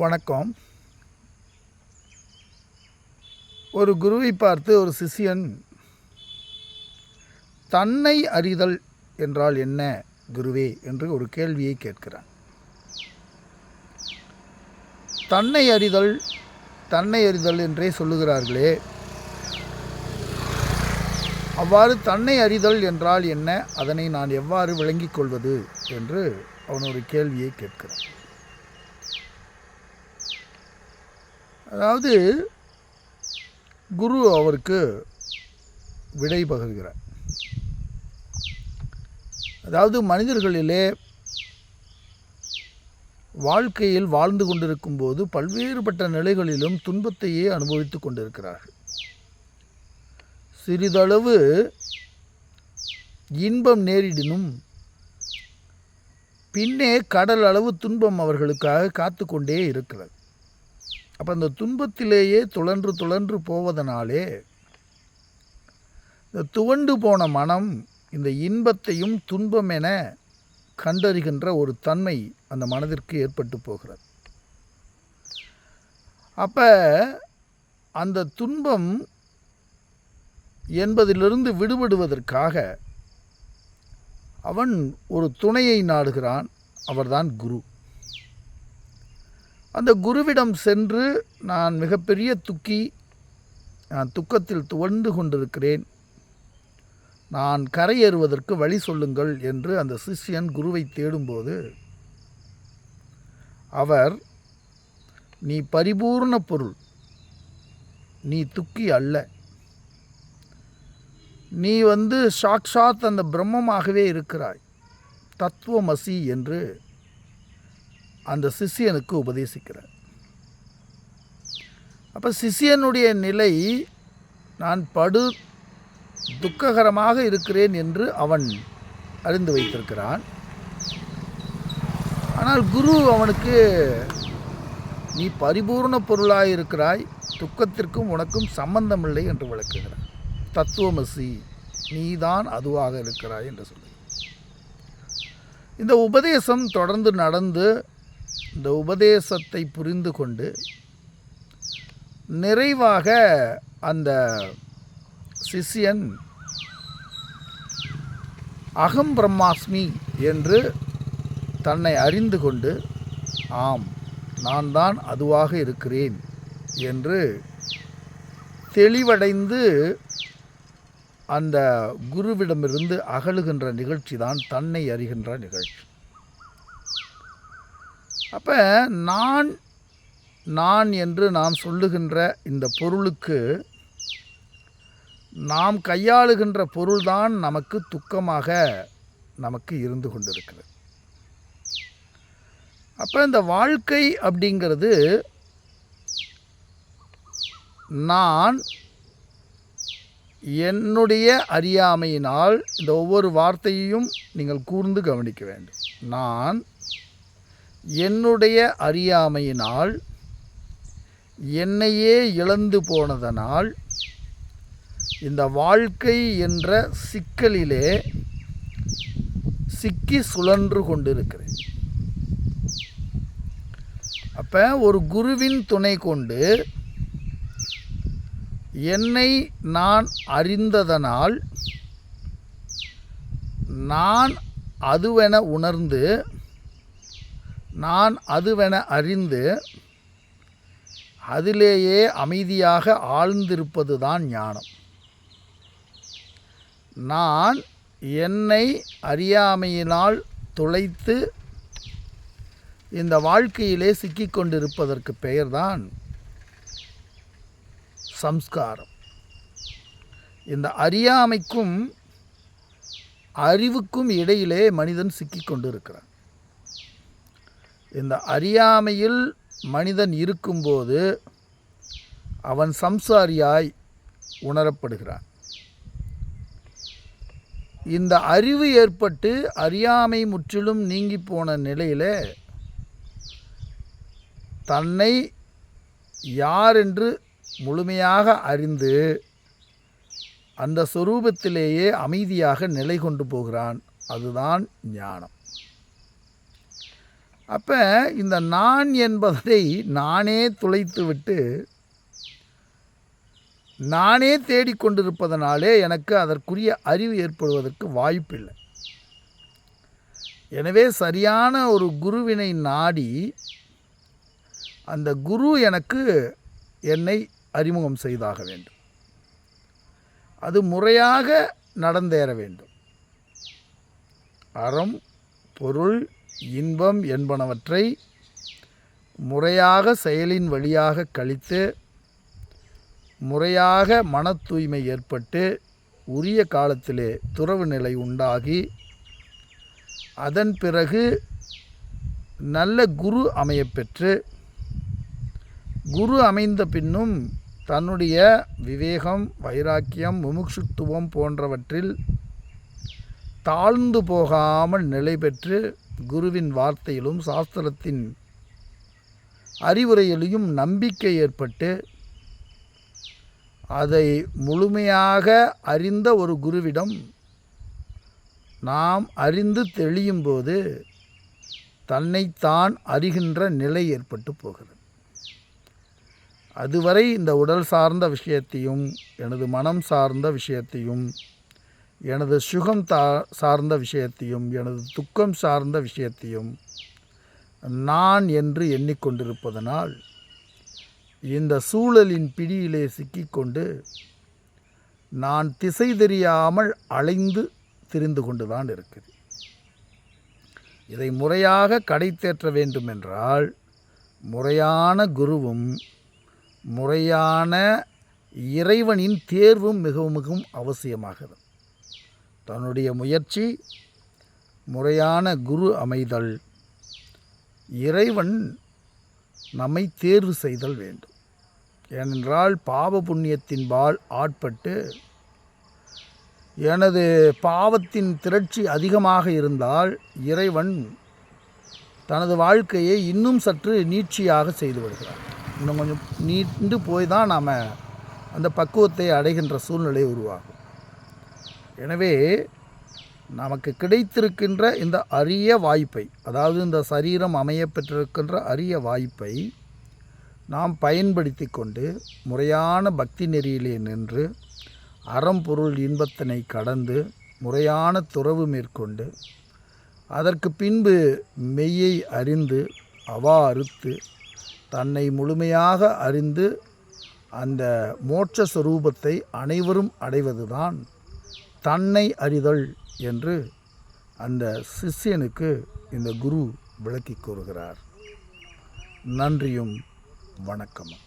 வணக்கம். ஒரு குருவை பார்த்து ஒரு சிஷ்யன், தன்னை அறிதல் என்றால் என்ன குருவே என்று ஒரு கேள்வியை கேட்கிறான். தன்னை அறிதல் தன்னை அறிதல் என்றே சொல்லுகிறார்களே, அவ்வாறு தன்னை அறிதல் என்றால் என்ன, அதனை நான் எவ்வாறு விளங்கிக் கொள்வது என்று அவன் ஒரு கேள்வியை கேட்கிறான். அதாவது குரு அவருக்கு விடை பகர்கிறார். அதாவது மனிதர்களிலே வாழ்க்கையில் வாழ்ந்து கொண்டிருக்கும் போது பல்வேறுபட்ட நிலைகளிலும் துன்பத்தையே அனுபவித்து கொண்டிருக்கிறார்கள். சிறிதளவு இன்பம் நேரிடினும் பின்னே கடல் அளவு துன்பம் அவர்களுக்காக காத்து கொண்டே இருக்கிறது. அப்போ அந்த துன்பத்திலேயே துழன்று போவதனாலே இந்த துவண்டு போன மனம் இந்த இன்பத்தையும் துன்பம் என கண்டறிகின்ற ஒரு தன்மை அந்த மனதிற்கு ஏற்பட்டு போகிறது. அப்போ அந்த துன்பம் என்பதிலிருந்து விடுபடுவதற்காக அவன் ஒரு துணையை நாடுகிறான். அவர்தான் குரு. அந்த குருவிடம் சென்று, நான் மிகப்பெரிய நான் துக்கத்தில் துவண்டு கொண்டிருக்கிறேன், நான் கரையேறுவதற்கு வழி சொல்லுங்கள் என்று அந்த சிஷ்யன் குருவை தேடும்போது, அவர், நீ பரிபூர்ண பொருள், நீ துக்கி அல்ல, நீ சாக்ஷாத் அந்த பிரம்மமாகவே இருக்கிறாய், தத்துவமசி என்று அந்த சிஷ்யனுக்கு உபதேசிக்கிறார். அப்போ சிஷ்யனுடைய நிலை, நான் படு துக்ககரமாக இருக்கிறேன் என்று அவன் அறிந்து வைத்திருக்கிறான். ஆனால் குரு அவனுக்கு, நீ பரிபூர்ண பொருளாக இருக்கிறாய், துக்கத்திற்கும் உனக்கும் சம்பந்தமில்லை என்று விளக்குகிறார். தத்துவமசி, நீதான் அதுவாக இருக்கிறாய் என்று சொல்லி இந்த உபதேசம் தொடர்ந்து நடந்து, இந்த உபதேசத்தை புரிந்து கொண்டு நிறைவாக அந்த சிஷ்யன் அகம் பிரம்மாஸ்மி என்று தன்னை அறிந்து கொண்டு, ஆம், நான் தான் அதுவாக இருக்கிறேன் என்று தெளிவடைந்து அந்த குருவிடமிருந்து அகலுகின்ற நிகழ்ச்சி தான் தன்னை அறிகின்ற நிகழ்ச்சி. அப்போ நான் என்று நாம் சொல்லுகின்ற இந்த பொருளுக்கு, நாம் கையாளுகின்ற பொருள்தான் நமக்கு துக்கமாக நமக்கு இருந்து கொண்டிருக்கிறது. அப்போ இந்த வாழ்க்கை அப்படிங்கிறது, நான் என்னுடைய அறியாமையினால், இந்த ஒவ்வொரு வார்த்தையையும் நீங்கள் கூர்ந்து கவனிக்க வேண்டும். நான் என்னுடைய அறியாமையினால் என்னையே இழந்து போனதனால் இந்த வாழ்க்கை என்ற சிக்கலிலே சிக்கி சுழன்று கொண்டிருக்கிறேன். அப்போ ஒரு குருவின் துணை கொண்டு என்னை நான் அறிந்ததனால், நான் அதுவென உணர்ந்து, நான் அதுவென அறிந்து, அதிலேயே அமைதியாக ஆழ்ந்திருப்பது தான் ஞானம். நான் என்னை அறியாமையினால் துளைத்து இந்த வாழ்க்கையிலே சிக்கிக்கொண்டிருப்பதற்கு பெயர்தான் சம்ஸ்காரம். இந்த அறியாமைக்கும் அறிவுக்கும் இடையிலே மனிதன் சிக்கிக்கொண்டிருக்கிறான். இந்த அறியாமையில் மனிதன் இருக்கும்போது அவன் சம்சாரியாய் உணரப்படுகிறான். இந்த அறிவு ஏற்பட்டு அறியாமை முற்றிலும் நீங்கி போன நிலையில் தன்னை யார் என்று முழுமையாக அறிந்து அந்த சொரூபத்திலேயே அமைதியாக நிலை கொண்டு போகிறான். அதுதான் ஞானம். அப்போ இந்த நான் என்பதை நானே துளைத்துவிட்டு நானே தேடிக்கொண்டிருப்பதனாலே எனக்கு அதற்குரிய அறிவு ஏற்படுவதற்கு வாய்ப்பில்லை. எனவே சரியான ஒரு குருவினை நாடி அந்த குரு எனக்கு என்னை அறிமுகம் செய்தாக வேண்டும். அது முறையாக நடந்தேற வேண்டும். அறம், பொருள், இன்பம் என்பனவற்றை முறையாக செயலின் வழியாக கழித்து முறையாக மன தூய்மை ஏற்பட்டு உரிய காலத்திலே துறவு நிலை உண்டாகி அதன் பிறகு நல்ல குரு அமையப்பெற்று குரு அமைந்த பின்னும் தன்னுடைய விவேகம், வைராக்கியம், முமுட்சுத்துவம் போன்றவற்றில் தாழ்ந்து போகாமல் நிலை பெற்று குருவின் வார்த்தையிலும் சாஸ்திரத்தின் அறிவுரையிலும் நம்பிக்கை ஏற்பட்டு அதை முழுமையாக அறிந்த ஒரு குருவிடம் நாம் அறிந்து தெளியும் போது தன்னைத்தான் அறிகின்ற நிலை ஏற்பட்டு போகிறது. அதுவரை இந்த உடல் சார்ந்த விஷயத்தையும் எனது மனம் சார்ந்த விஷயத்தையும் எனது சுகம் சார்ந்த விஷயத்தையும் எனது துக்கம் சார்ந்த விஷயத்தையும் நான் என்று எண்ணிக்கொண்டிருப்பதனால் இந்த சூழலின் பிடியிலே சிக்கிக்கொண்டு நான் திசை தெரியாமல் அலைந்து திரிந்து கொண்டுதான் இருக்குது. இதை முறையாக கடை தேற்ற வேண்டுமென்றால் முறையான குருவும் முறையான இறைவனின் தேர்வும் மிகவும் மிகவும் அவசியமாகிறது. தன்னுடைய முயற்சி, முறையான குரு அமைதல், இறைவன் நம்மை தேர்வு செய்தல் வேண்டும். ஏனென்றால் பாவ புண்ணியத்தின்பால் ஆட்பட்டு எனது பாவத்தின் திரட்சி அதிகமாக இருந்தால் இறைவன் தனது வாழ்க்கையை இன்னும் சற்று நீட்சியாக செய்து விடுகிறார். இன்னும் கொஞ்சம் நீண்டு போய் தான் நாம் அந்த பக்குவத்தை அடைகின்ற சூழ்நிலை உருவாகும். எனவே நமக்கு கிடைத்திருக்கின்ற இந்த அரிய வாய்ப்பை, அதாவது இந்த சரீரம் அமையப்பெற்றிருக்கின்ற அரிய வாய்ப்பை நாம் பயன்படுத்தி கொண்டு முறையான பக்தி நெறியிலே நின்று அறம், பொருள், இன்பத்தினை கடந்து முறையான துறவு மேற்கொண்டு அதற்கு பின்பு மெய்யை அறிந்து அவா அறுத்து தன்னை முழுமையாக அறிந்து அந்த மோட்ச சொரூபத்தை அனைவரும் அடைவதுதான் தன்னை அறிதல் என்று அந்த சிஷ்யனுக்கு இந்த குரு விளக்கி கூறுகிறார். நன்றியும் வணக்கமும்.